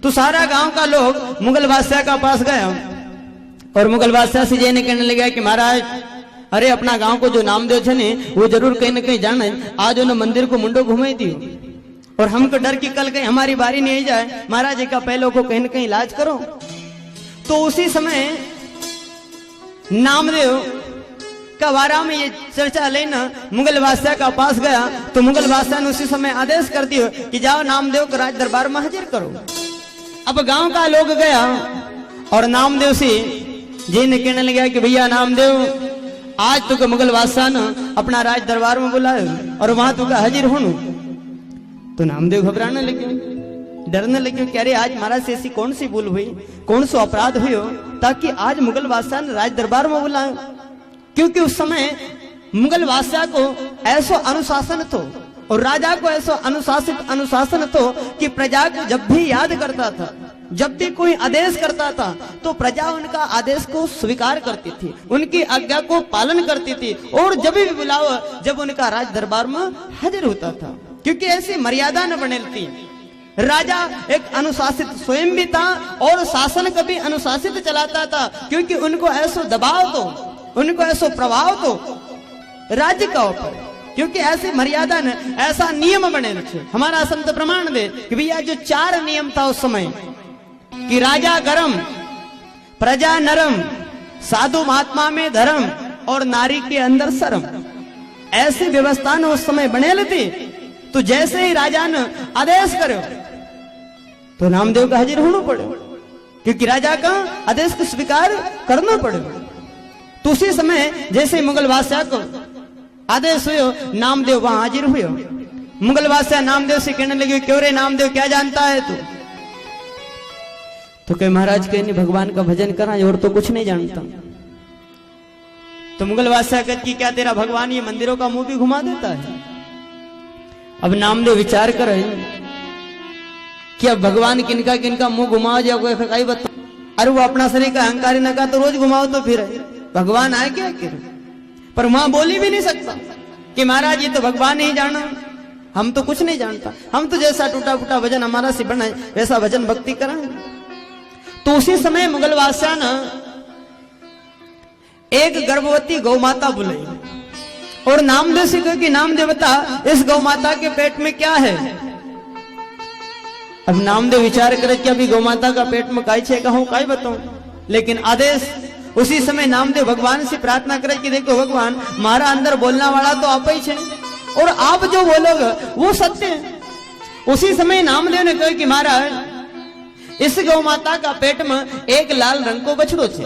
तो सारा गांव का लोग मुगल बादशाह का पास गया और मुगल बादशाह से ये कहने लगा कि महाराज अरे अपना गांव को जो नामदेव छे ने वो जरूर कहीं ना कहीं जाने, आज उन्हें मंदिर को मुंडो घुमाई दियो और हमको डर की कल कहीं हमारी बारी नहीं जाए, महाराज जी का पहले को कहीं ना कहीं इलाज करो। तो उसी समय नामदेव का वारा में ये चर्चा लेना मुगल बादशाह का पास गया तो मुगल बादशाह ने उसी समय आदेश कर दिया कि जाओ नामदेव को राज दरबार में हाजिर करो। अब गांव का लोग गया और नामदेव से जी ने कहने लगा कि भैया नामदेव आज तुके मुगल बादशाह ने अपना राज दरबार में बुलायो और वहां तुका हाजिर होनु। तो नामदेव घबराने लगे, डरने लगे कि अरे आज महाराज से ऐसी कौन सी भूल हुई, कौन सा अपराध हुई ताकि आज मुगल बादशाह ने राज दरबार में बुलायो। क्योंकि उस समय मुगल बादशाह को ऐसा अनुशासन तो और राजा को ऐसा अनुशासन तो कि प्रजा को जब भी याद करता था, जब भी कोई आदेश करता था तो प्रजा उनका आदेश को स्वीकार करती थी, उनकी आज्ञा को पालन करती थी और जब भी बुलाओ जब उनका राज दरबार में हाजिर होता था। क्योंकि ऐसी मर्यादा न बने थी। राजा एक अनुशासित स्वयं भी था और शासन कभी अनुशासित चलाता था, क्योंकि उनको ऐसा दबाव तो, उनको ऐसा प्रभाव तो राज्य का ऊपर, क्योंकि ऐसी मर्यादा न ऐसा नियम बने थे। हमारा संत प्रमाण दे कि भैया जो 4 नियम था उस समय कि राजा गरम, प्रजा नरम, साधु महात्मा में धर्म और नारी के अंदर शर्म, ऐसी व्यवस्था ने उस समय बने थी। तो जैसे ही राजा ने आदेश करो तो नामदेव का हाजिर होना पड़े, क्योंकि राजा का आदेश को स्वीकार करना पड़े। तो उसी समय जैसे मुगल बादशाह को आदेश हुआ नामदेव वहां हाजिर हुए। मुगल बादशाह नामदेव से कहने लगे क्यों रे नामदेव क्या जानता है तू? तो कहे महाराज कहने भगवान का भजन करा और तो कुछ नहीं जानता। तो मुगल बादशाह कहते कि क्या तेरा भगवान ये मंदिरों का मुंह भी घुमा देता है? अब नामदेव विचार करे कि अब भगवान किनका किनका मुंह घुमाओ या कोई कहीं बता, अरे वो अपना शरीर का अहंकारी न का तो रोज घुमाओ तो फिर भगवान आए क्या कर? पर वहां बोली भी नहीं सकता कि महाराज ये तो भगवान ही जाना, हम तो कुछ नहीं जानता, हम तो जैसा टूटा फूटा भजन हमारा से बना वैसा भजन भक्ति करें। तो उसी समय मुगल बादशाह ने एक गर्भवती गौ माता बुलाई और नामदेव से कहा कि नामदेव बता इस गौ माता के पेट में क्या है? अब नामदेव विचार करे कि अभी गौ माता का पेट में काई छे कहूं काई बताऊं, लेकिन आदेश उसी समय नामदेव भगवान से प्रार्थना करे कि देखो भगवान मारा अंदर बोलना वाला तो आप ही छे और आप जो बोलोगे वो सत्य है। उसी समय नामदेव ने कहा कि महाराज इस गौ माता का पेट में एक लाल रंग को बछड़ो छे।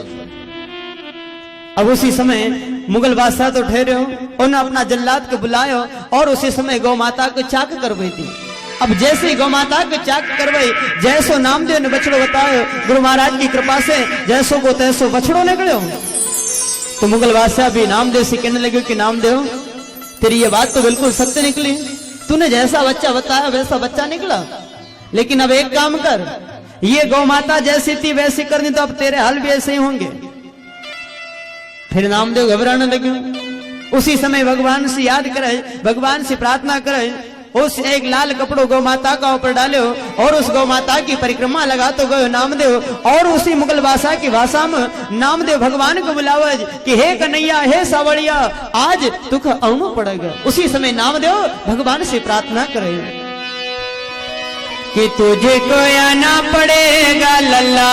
अब उसी समय मुगल बादशाह तो ठहरे हो, उन्होंने अपना जल्लाद को बुलायो और उसी समय गौ माता को चाक करवाई थी। अब जैसे गौ माता को चाक करवाई, जैसो नामदेव ने बछड़ो बतायो, गुरु महाराज की कृपा से जैसो को तैसो बछड़ो निकलो। तो मुगल बादशाह भी नामदेव से कहने लगे कि नामदेव तेरी ये बात तो बिल्कुल सत्य निकली, तूने जैसा बच्चा बताया वैसा बच्चा निकला, लेकिन अब एक काम कर, ये गौ माता जैसी थी वैसी करनी तो अब तेरे हाल भी ऐसे ही होंगे। फिर नामदेव घबराने लगे। उसी समय भगवान से याद करे, भगवान से प्रार्थना करे, उस एक लाल कपड़ो गौ माता का ऊपर डालो और उस गौ माता की परिक्रमा लगा तो गयो नामदेव और उसी मुगल भाषा की भाषा में नामदेव भगवान को बुलावज कि हे कन्हैया हे सावड़िया आज दुख आना पड़ेगा। उसी समय नामदेव भगवान से प्रार्थना करे कि तुझे को आना पड़ेगा लल्ला,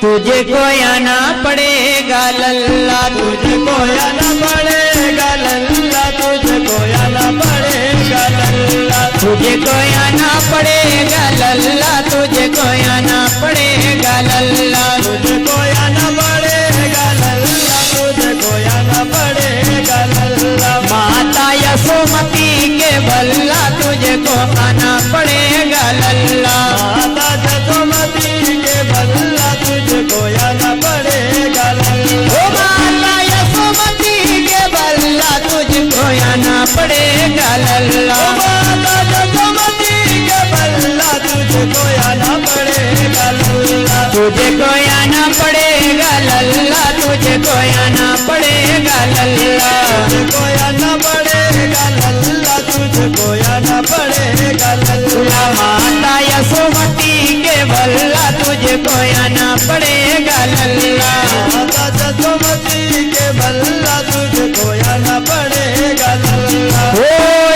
तुझे को आना पड़ेगा लल्ला, तुझे को आना पड़ेगा लल्ला, तुझे को आना पड़ेगा लल्ला, तुझे को आना पड़ेगा लल्ला, तुझे को आना पड़ेगा लल्ला, तुझे को आना पड़ेगा लल्ला, तुझे को आना पड़ेगा लल्ला। माता यशोमती के बल्ला तुझे को आना पड़ेगा लल्ला, माता यशोमती के बल्ला तुझे को आना पड़ेगा लल्ला। ओ माता यशोमती के बल्ला तुझको आना पड़ेगा लल्ला, माता यशोमती के बल्ला तुझको आना पड़ेगा लल्ला, तुझको आना पड़ेगा लल्ला, तुझको आना पड़ेगा लल्ला, तुझको आना पड़ेगा लल्ला, तुझको आना पड़ेगा लल्ला। यशोमती के बल्ला तुझको आना पड़ेगा लल्ला। माता यशोमती के बल्ला तुझको आना पड़ेगा लल्ला। ओ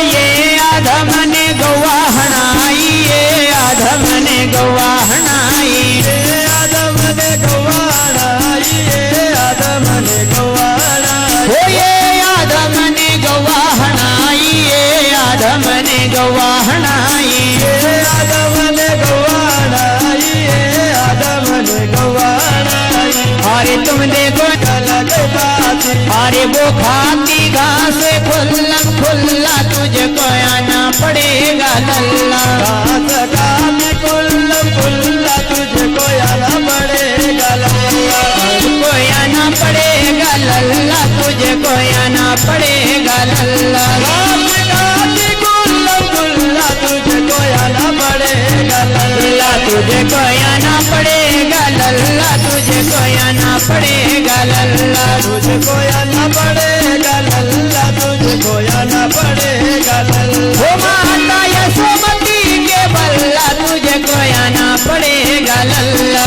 ये आधम ने गवाहनाई, ये आधम ने गवाहनाई, ये आदम ने गवाहनाई, ये आदम ने गवाहनाई। ओ ये आधम ने गवाहनाई, ये आधम ने गवाहनाई। ये आदम ने गवाहनाई, ये आदम ने गवाहनाई। अरे तुम देखो अलग बात, अरे वो खाती घास खुल्ला खुल्ला तुझको आना पड़ेगा लल्ला। घास खाती कुल्ला कुल्ला तुझको आना पड़ेगा लल्ला। तुझको आना पड़ेगा लल्ला, तुझको आना पड़ेगा लल्ला। घास खाती कुल्ला कुल्ला तुझको आना पड़ेगा लल्ला। तुझको आना पड़ेगा लल्ला, तुझको आना पड़ेगा लल्ला। तुझको आना पड़ेगा लल्ला, तुझको आना पड़ेगा लल्ला। ओ माता यशोमती के बल्ला तुझको आना पड़ेगा लल्ला।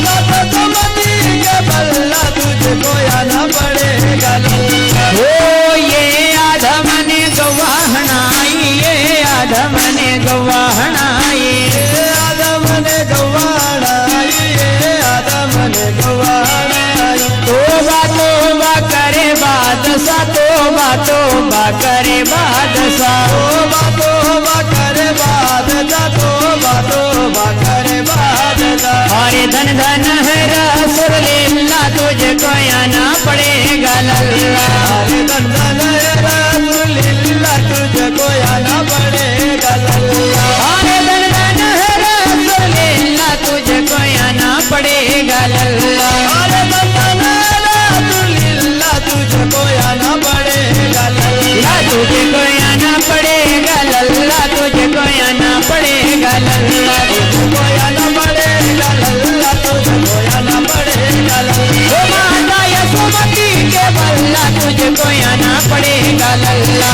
माता यशोमती के बल्ला तुझको आना पड़ेगा लल्ला। ओ ये आधम ने गवाहनाई, ये आधम ने गवाहनाई। ये आदम ने गवाहनाई, ये आदम ने गवाहनाई। तोबा तोबा करे बादशाह, तोबा तोबा करे बादशाह। तोबा तोबा करे बादशाह, तोबा तोबा करे बादशाह। अरे धन धन है रसूलुल्लाह तुझको आना पड़ेगा लल्ला। अरे धन धन है रसूलुल्लाह तुझको आना पड़ेगा लल्ला। अरे धन धन है रसूलुल्लाह तुझको आना पड़ेगा लल्ला। अरे धन धन है रसूलुल्लाह तुझको आना पड़ेगा लल्ला। तुझको आना पड़ेगा लल्ला, तुझको आना पड़ेगा लल्ला। तुझको आना पड़ेगा लल्ला, तुझको आना पड़ेगा लल्ला। ओ माता यशोमती के बल्ला तुझको आना पड़ेगा लल्ला।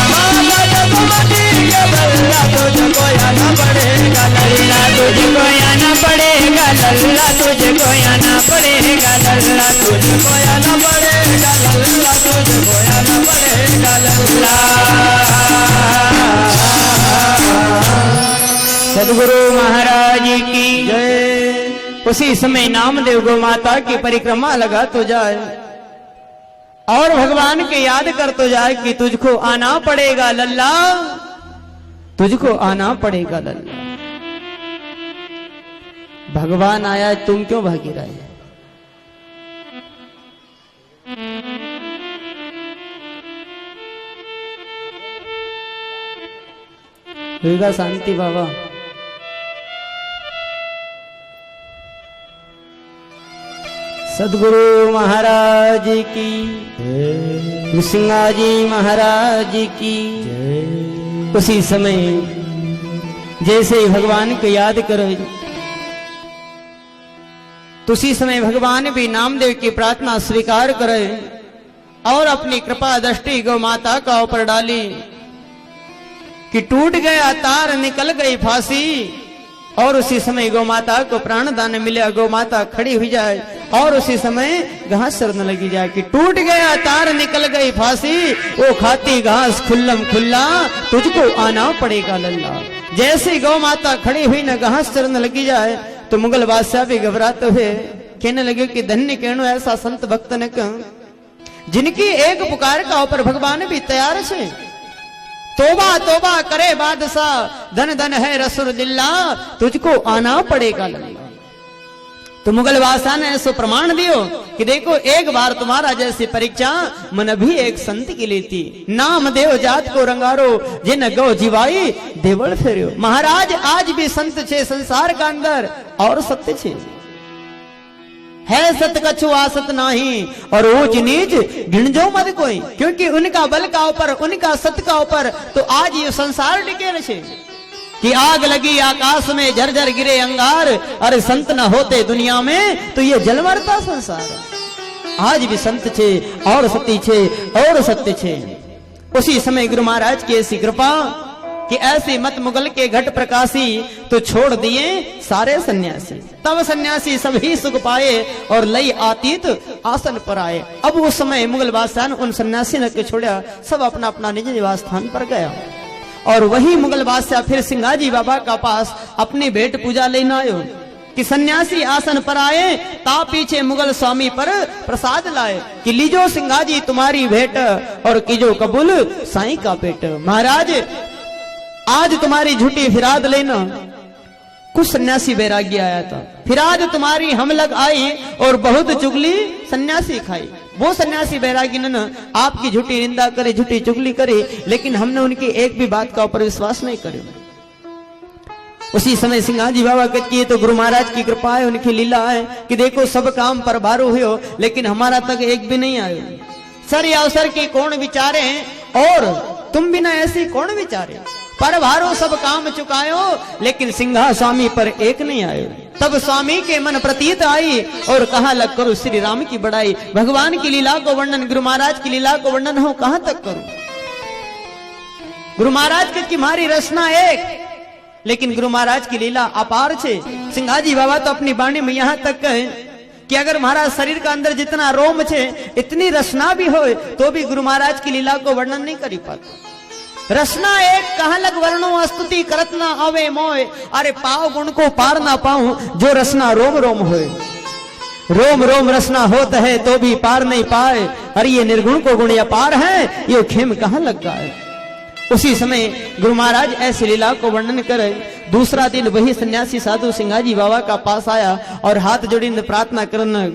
माता यशोमती के बल्ला तुझको आना पड़ेगा लल्ला। तुझको आना पड़ेगा लल्ला, तुझको आना पड़ेगा लल्ला। तुझको आना पड़ेगा लल्ला, तुझको आना पड़ेगा लल्ला। सदगुरु महाराज की जय। उसी समय नामदेव गौ माता की परिक्रमा लगा तो जाए और भगवान के याद कर तो जाए कि तुझको आना पड़ेगा लल्ला, तुझको आना पड़ेगा लल्ला। भगवान आया, तुम क्यों भागी रहे? होगा शांति बाबा। सदगुरु महाराज की, नृसिंहा जी महाराज की। उसी समय जैसे ही भगवान को याद करो, तो उसी समय भगवान भी नामदेव की प्रार्थना स्वीकार करे और अपनी कृपा दृष्टि गौ माता का ऊपर डाली कि टूट गया तार निकल गई फांसी। और उसी समय गौ माता को प्राण दान मिला, गौ माता खड़ी हुई जाए और उसी समय घास चरने लगी जाए कि टूट गया तार निकल गई फांसी, वो खाती घास खुल्लम खुल्ला तुझको आना पड़ेगा लल्ला। जैसे गौ माता खड़ी हुई न घास चरने लगी जाए तो मुगल बादशाह भी घबराते हुए कहने लगे कि धन्य कहनो ऐसा संत भक्त ने कहा जिनकी एक पुकार का ऊपर भगवान भी तैयार छे। तोबा तोबा करे बादशाह, धन धन है रसूलुल्लाह तुझको आना पड़ेगा लल्ला। तो मुगल बादशाह ने ऐसा प्रमाण दियो कि देखो एक बार तुम्हारा जैसी परीक्षा मन भी एक संत की लेती। नाम देव जात को रंगारो जिन गौ जीवाई देवल फेरियो। महाराज आज भी संत छे संसार का अंदर और सत्य छे है सत कछु आसत नाही और ऊंच नीच गिणजो मत कोई, क्योंकि उनका बल का ऊपर उनका सत का ऊपर तो आज ये संसार टिके रहे कि आग लगी आकाश में झरझर गिरे अंगार, अरे संत न होते दुनिया में तो ये जलमरता संसार। आज भी संत छे और सती छे और सत्य छे। उसी समय गुरु महाराज की ऐसी कृपा कि ऐसी मत मुगल के घट प्रकाशी, तो छोड़ दिए सारे सन्यासी। तब सन्यासी सब ही सुख पाए और लई आतीत आसन पर आए। अब उस समय मुगल बादशाह ने उन सन्यासी ने के छोड़ा, सब अपना अपना निज निवास स्थान पर गया। और वही मुगल बादशाह फिर सिंगाजी बाबा का पास अपनी भेंट पूजा लेना आयो कि सन्यासी आसन पर आए, ता पीछे मुगल स्वामी पर प्रसाद लाए कि लीजो सिंगाजी तुम्हारी भेंट और कीजो कबूल साईं का पेट। महाराज आज तुम्हारी झूठी फिराद लेना। कुछ सन्यासी बैरागी आया था, फिराद तुम्हारी हम लग आई और बहुत चुगली सन्यासी खाई। वो सन्यासी बैरागी ने न आपकी झूठी निंदा करे, झूठी चुगली करे, लेकिन हमने उनकी एक भी बात का ऊपर विश्वास नहीं करे। उसी समय सिंगाजी बाबा कहती है तो गुरु महाराज की कृपा है, उनकी लीला है कि देखो सब काम पर भारो हो, लेकिन हमारा तक एक भी नहीं आयो। सर या अवसर की कौन विचारे और तुम बिना ऐसी कौन विचारे, पर भारो सब काम चुकायो, लेकिन सिंहा स्वामी पर एक नहीं आयो। तब स्वामी के मन प्रतीत आई और कहा लग करो श्री राम की बड़ाई। भगवान की लीला को वर्णन, गुरु महाराज की लीला को वर्णन हो कहां तक करूं। गुरु महाराज के तुम्हारी रचना एक, लेकिन गुरु महाराज की लीला अपार छे। सिंगाजी बाबा तो अपनी वाणी में यहां तक कहे कि अगर महाराज शरीर का अंदर जितना रोम छे, इतनी रचना भी हो, तो भी गुरु महाराज की लीला को वर्णन नहीं कर पाते। रचना एक कहां लग वर्णो स्तुति करत ना आवे मोय, अरे पाओ गुण को पार ना पाऊं जो रचना रोम रोम होए। रोम रोम रचना होता है तो भी पार नहीं पाए, अरे ये निर्गुण को गुण अपार है, ये खेम कहां लग गए। उसी समय गुरु महाराज ऐसी लीला को वर्णन करे। दूसरा दिन वही सन्यासी साधु सिंगाजी बाबा का पास आया और हाथ जोड़ी प्रार्थना करना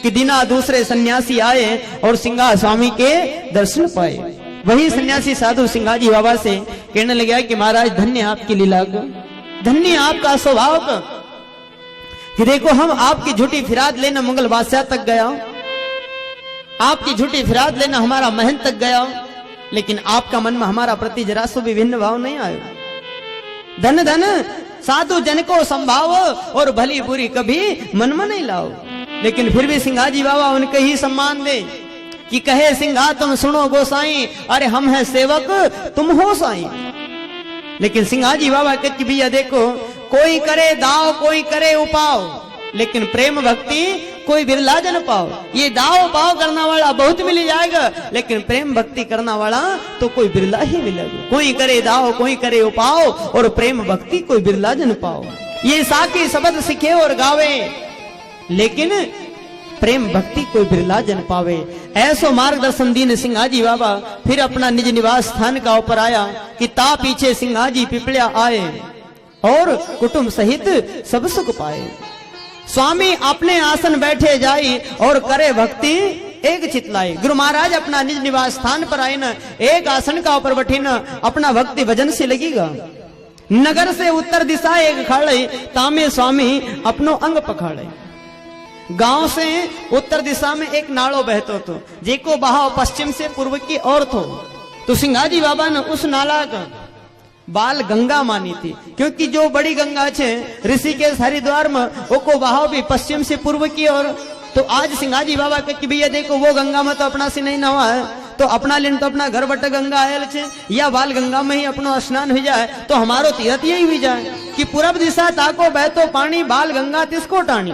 कि दिना दूसरे सन्यासी आए और सिंगा स्वामी के दर्शन पाए। वही सन्यासी साधु सिंगाजी बाबा से कहने लगा कि महाराज धन्य आपकी लीला को, धन्य आपका स्वभाव का, कि देखो हम आपकी झूठी फिराद लेना मुगल बादशाह तक गया, आपकी झूठी फिराद लेना हमारा महल तक गया, लेकिन आपका मन में हमारा प्रति जरा सो भी भिन्न भाव नहीं आयो। धन धन साधु जन को संभाव और भली बुरी कभी मन में नहीं लाओ। लेकिन फिर भी सिंगाजी बाबा उनके ही सम्मान दे कि कहे सिंघा तुम सुनो गोसाई, अरे हम हैं सेवक तुम हो साई। लेकिन सिंगाजी बाबा कहते भैया देखो कोई करे दाव कोई करे उपाव, लेकिन प्रेम भक्ति कोई बिरला जन पाओ। ये दाव पाव करने वाला बहुत मिल जाएगा, लेकिन प्रेम भक्ति करने वाला तो कोई बिरला ही मिलेगा। कोई करे दाव कोई करे उपाव और प्रेम भक्ति कोई बिरला जन पाओ। ये साकी शब्द सीखे और गावे, लेकिन प्रेम भक्ति कोई बिरला जन पावे। ऐसो मार्गदर्शन दीन सिंगाजी बाबा फिर अपना निज निवास स्थान का ऊपर आया कि ता पीछे सिंगाजी पिपलिया आए और कुटुंब सहित सब सुख पाए। स्वामी अपने आसन बैठे जाई और करे भक्ति एक चितलाई। गुरु महाराज अपना निज निवास स्थान पर आए न, एक आसन का ऊपर बैठी न, अपना भक्ति भजन से लगेगा। नगर से उत्तर दिशा एक खाड़े, तामे स्वामी अपनो अंग पखाड़े। गांव से उत्तर दिशा में एक नालो बहतो तो, जेको बहाव पश्चिम से पूर्व की ओर थो। तो सिंगाजी बाबा ने उस नाला का बाल गंगा मानी थी, क्योंकि जो बड़ी गंगा छे ऋषिकेश हरिद्वार में, वो बहाव भी पश्चिम से पूर्व की ओर। तो आज सिंगाजी बाबा के भैया देखो वो गंगा में तो अपना से नहीं नवा है, तो अपना लेन तो अपना घर बट गंगा आयल छे, या बाल गंगा में ही अपनो स्नान हो जाए तो हमारो तीर्थ यही हुई जाए कि पूरब दिशा ताको बहतो पानी, बाल गंगा तिसको टाणी।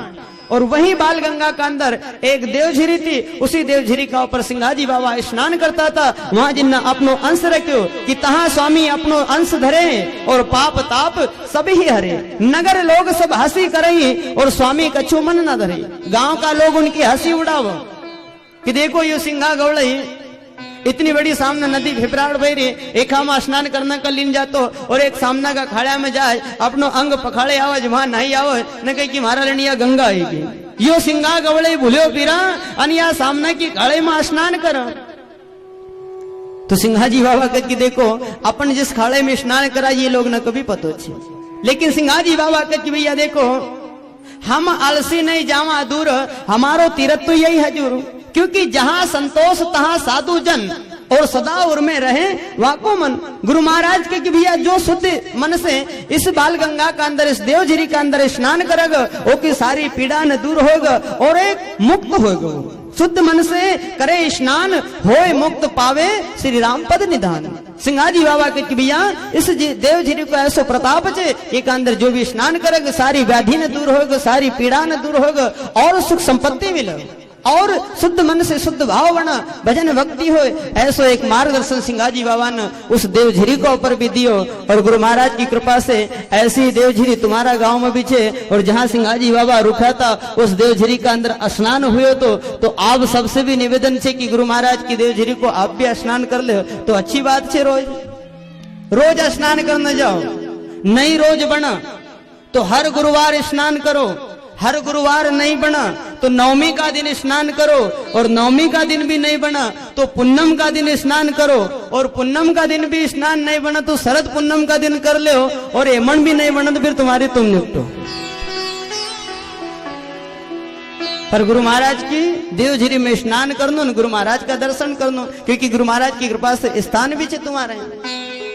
और वही बाल गंगा का अंदर एक देवझिरी थी, उसी देवझिरी का ऊपर सिंगाजी बाबा स्नान करता था। वहां जिन्ना अपनो अंश रखो कि तहां स्वामी अपनो अंश धरे और पाप ताप सभी ही हरे। नगर लोग सब हंसी करे और स्वामी कछु मन न धरे। गांव का लोग उनकी हंसी उड़ाव कि देखो ये सिंगा गौड़ई इतनी बड़ी सामने नदी फिपराड़ बह रही, एक हम स्नान करने का लीन जातो और एक सामना का खाड़ा में जाए अपनो अंग पखाड़े आवाज वहां नहीं आओ न कहीं कि मारा लड़िया गंगा आएगी। यो सिंगा गवड़े भूलो पीरा अनिया सामना की खाड़े में स्नान कर। तो सिंहाजी बाबा कह कि देखो अपन जिस खाड़े में स्नान करा ये लोग न कभी पतो छे, लेकिन सिंहाजी बाबा कह कि भैया देखो हम आलसी नहीं जावा दूर, हमारो तीर्थ तो यही हजूर, क्योंकि जहां संतोष तहां साधु जन और सदा उर में रहे वाको मन। गुरु महाराज के कि भैया जो शुद्ध मन से इस बाल गंगा का अंदर, इस देवझिरी का अंदर स्नान करेगा वो की सारी पीड़ा न दूर होगा और एक मुक्त होगा। शुद्ध मन से करे स्नान होए मुक्त पावे श्री राम पद निधान। सिंगाजी बाबा के कि भैया इस देवझरी को ऐसो प्रताप छे एक अंदर जो भी स्नान करेगा सारी व्याधि न दूर होगा, सारी पीड़ा न दूर होगा और सुख संपत्ति मिले और शुद्ध मन से शुद्ध भाव बना भजन भक्ति हो। ऐसो एक मार्गदर्शन सिंगाजी बाबा ने उस देवझरी को ऊपर भी दियो और गुरु महाराज की कृपा से ऐसी देवझरी तुम्हारा गांव में भी छे। और जहां सिंगाजी बाबा रुका था उस देवझरी का अंदर स्नान हुए तो आप सबसे भी निवेदन छे कि गुरु महाराज की देवझरी को आप भी स्नान कर ले तो अच्छी बात छे। रोज स्नान करने जाओ, नहीं रोज बना तो हर गुरुवार स्नान करो, हर गुरुवार नहीं बना तो नवमी का दिन स्नान करो और नवमी का दिन भी नहीं बना तो पुन्नम का दिन स्नान करो और पुन्नम का दिन भी स्नान नहीं बना तो शरद पुन्नम का दिन कर ले और एमन भी नहीं बना तो फिर तुम्हारी तुम निपटो। पर गुरु महाराज की देवझरी में स्नान करनो न गुरु महाराज का दर्शन करनो क्योंकि गुरु महाराज की कृपा से स्थान भी छे तुम्हारे।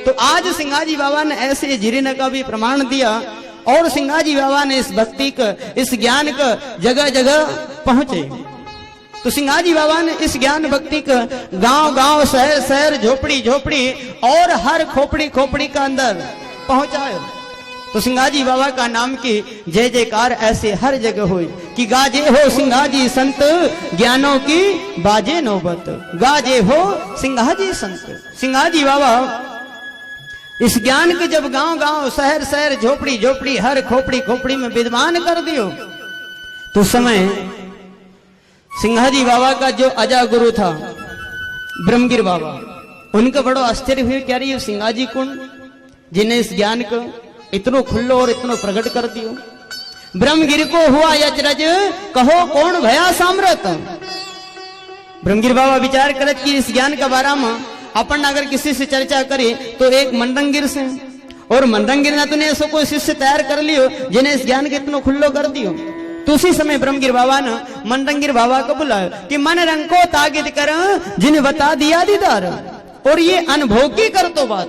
तो आज सिंगाजी बाबा ने ऐसे झिरी का भी प्रमाण दिया और सिंगाजी बाबा ने इस भक्ति का इस ज्ञान का जगह जगह पहुंचे। तो सिंगाजी बाबा ने इस ज्ञान भक्ति का गांव गांव शहर शहर झोपड़ी झोपड़ी और हर खोपड़ी खोपड़ी का अंदर पहुंचायो। तो सिंगाजी बाबा का नाम की जय जयकार ऐसे हर जगह हुई कि गाजे हो सिंगाजी संत ज्ञानों की बाजे नौबत, गाजे हो सिंगाजी संत। सिंगाजी बाबा इस ज्ञान के जब गांव गांव शहर शहर झोपड़ी झोपड़ी हर खोपड़ी खोपड़ी में विद्वान कर दियो तो समय सिंगाजी बाबा का जो अजा गुरु था ब्रह्मगिर बाबा उनका बड़ो आश्चर्य हुए क्या रही सिंगाजी कुंड जिन्हें इस ज्ञान को इतनो खुल्लो और इतनो प्रकट कर दियो। ब्रह्मगिर को हुआ यचरज कहो कौन भया साम्रत। ब्रह्मगिर बाबा विचार करत कि इस ज्ञान का बारे में अपन अगर किसी से चर्चा करे तो एक मंडंगिर से और मंडंगिर ना तूने ऐसा कोई शिष्य तैयार कर लियो जिन्हें इस ज्ञान के इतनो खुल्लो कर दियो। तो उसी समय ब्रह्मगिर बाबा ने मंडंगिर बाबा को बुलाया कि मन रंग को तागिद कर जिन्हें बता दिया दीदार। और ये अनुभव की कर तो बात,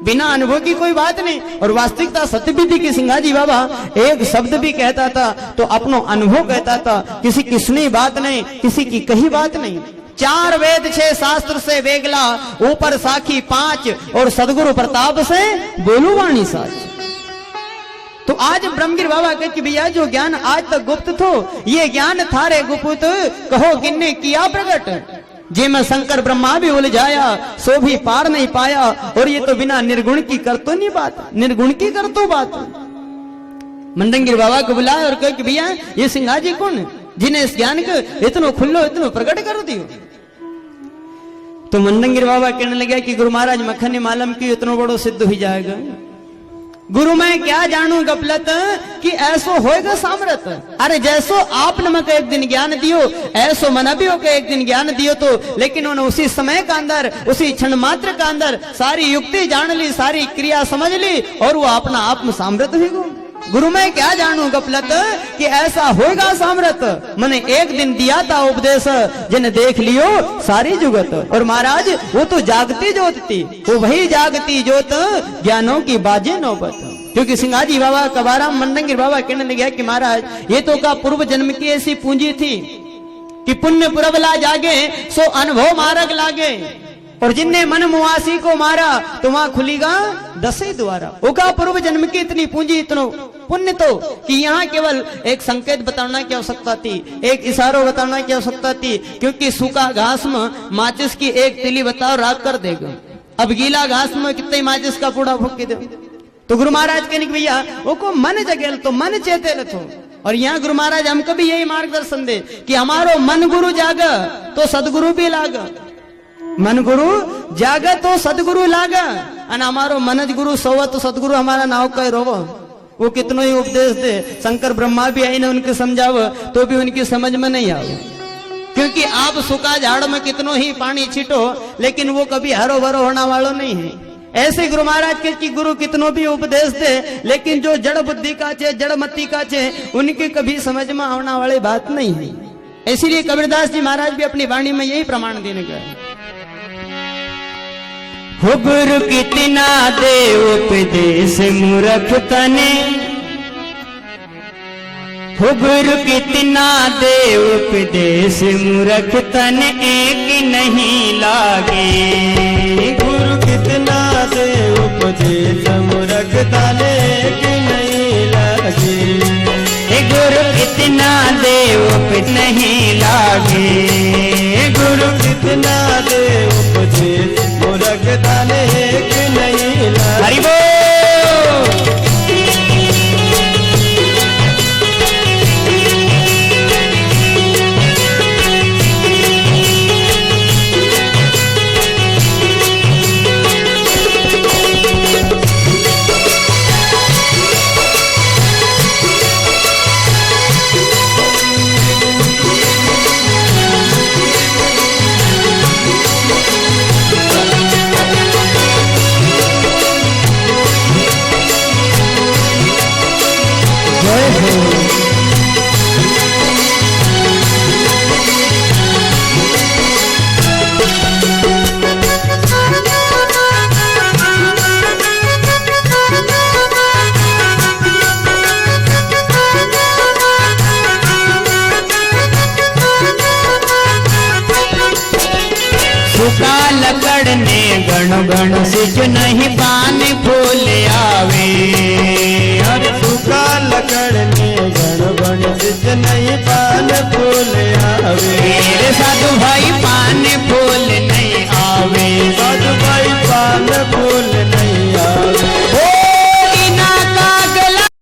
बिना अनुभव की कोई बात नहीं। और वास्तविकता सत्य भी थी कि सिंगाजी बाबा एक शब्द भी कहता था तो अपनो अनुभव कहता था, किसी की सुनी बात नहीं, किसी की कही बात नहीं। 4 वेद 6 शास्त्र से वेगला ऊपर साखी 5 और सदगुरु प्रताप से बोलू वाणी साच। तो आज ब्रह्मगिर बाबा कहे कि भैया जो ज्ञान आज तक गुप्त थो ये ज्ञान थारे गुप्त कहो किन्ने किया प्रकट। जे में शंकर ब्रह्मा भी उलझाया सो भी पार नहीं पाया। और ये तो बिना निर्गुण की कर तो नहीं बात, निर्गुण की कर तो बात। मंडंगिर बाबा को बुलाया और कहे कि भैया ये सिंगाजी कौन जिन्हें इस ज्ञान को इतनो खुल्लो इतनो प्रकट कर दियो। तो मंडंगिर बाबा कहने लगे कि गुरु महाराज मखनी मालम की इतनो बड़ो सिद्ध हो जाएगा। गुरु मैं क्या जानू गपलत कि ऐसो होएगा सामरत। अरे जैसो आपने मक एक दिन ज्ञान दियो ऐसो मनबियों के एक दिन ज्ञान दियो तो लेकिन उन्होंने उसी समय का अंदर उसी क्षण मात्र का अंदर सारी युक्ति जान ली, सारी क्रिया समझ ली और वो अपना आप में सामरत हुई गो। गुरु मैं क्या जानू गपलत कि ऐसा होगा सामरत। मैंने एक दिन दिया था उपदेश जिन्हें देख लियो सारी जुगत। और महाराज वो तो जागती ज्योत थी, वो वही जागती ज्योत ज्ञानों की बाजे नौबत। क्योंकि सिंगाजी बाबा कबारा मंडंगिर बाबा कहने लगे कि महाराज ये तो का पूर्व जन्म की ऐसी पूंजी थी कि पुण्य पुरबला जागे सो अनुभव मार्ग लागे। और जिनने मन मुआसी को मारा तो वहां खुलीगा 10 द्वारा। ओका पूर्व जन्म की इतनी पूंजी इतनो पुण्य तो कि यहाँ केवल एक संकेत बताना की आवश्यकता थी, एक इशारों बताना की आवश्यकता थी। क्योंकि सूखा घास में माचिस की एक तिली बताओ राख कर देगा, अब गीला घास में कितने माचिस का पूड़ा फूक दे। तो गुरु महाराज कहने भैया वो को मन जगेल तो मन चेते रखो। और यहाँ गुरु महाराज हमको भी यही मार्गदर्शन दे कि हमारो मन गुरु जागा तो सदगुरु भी लागा, मन गुरु जागा तो सदगुरु लागा। और हमारो मनज गुरु सोवा तो सदगुरु हमारा नाव का रोवो। वो कितनो ही उपदेश दे, शंकर ब्रह्मा भी आई ना उनके समझाव तो भी उनकी समझ में नहीं आवे। क्योंकि आप सूखा झाड़ में कितनो ही पानी छीटो लेकिन वो कभी हरो भरो होने वालों नहीं है। ऐसे गुरु महाराज के कि गुरु कितनो भी उपदेश दे लेकिन जो जड़ बुद्धि का चे जड़ मति का चे उनकी कभी समझ में आने वाली बात नहीं है। इसीलिए कबीरदास जी महाराज भी अपनी वाणी में यही प्रमाण देने गए। हो गुरु कितना दे उपदेश मूर्ख तने, हो गुरु कितना दे उपदेश मूर्ख तने एक नहीं लागे। गुरु कितना कितना दे उपदेश मूरख ताले कि नहीं लगे। गुरु कितना दे उपदेश नहीं लागे। गुरु कितना दे उपदेश मूरख ताले कि नहीं लगे। हरि बोल। लकड़ने गण गण सिज नहीं पान फूल आवे। अरे सूखा लकड़ने गण गण सिज नहीं पान फूल आवे। मेरे साधु भाई पान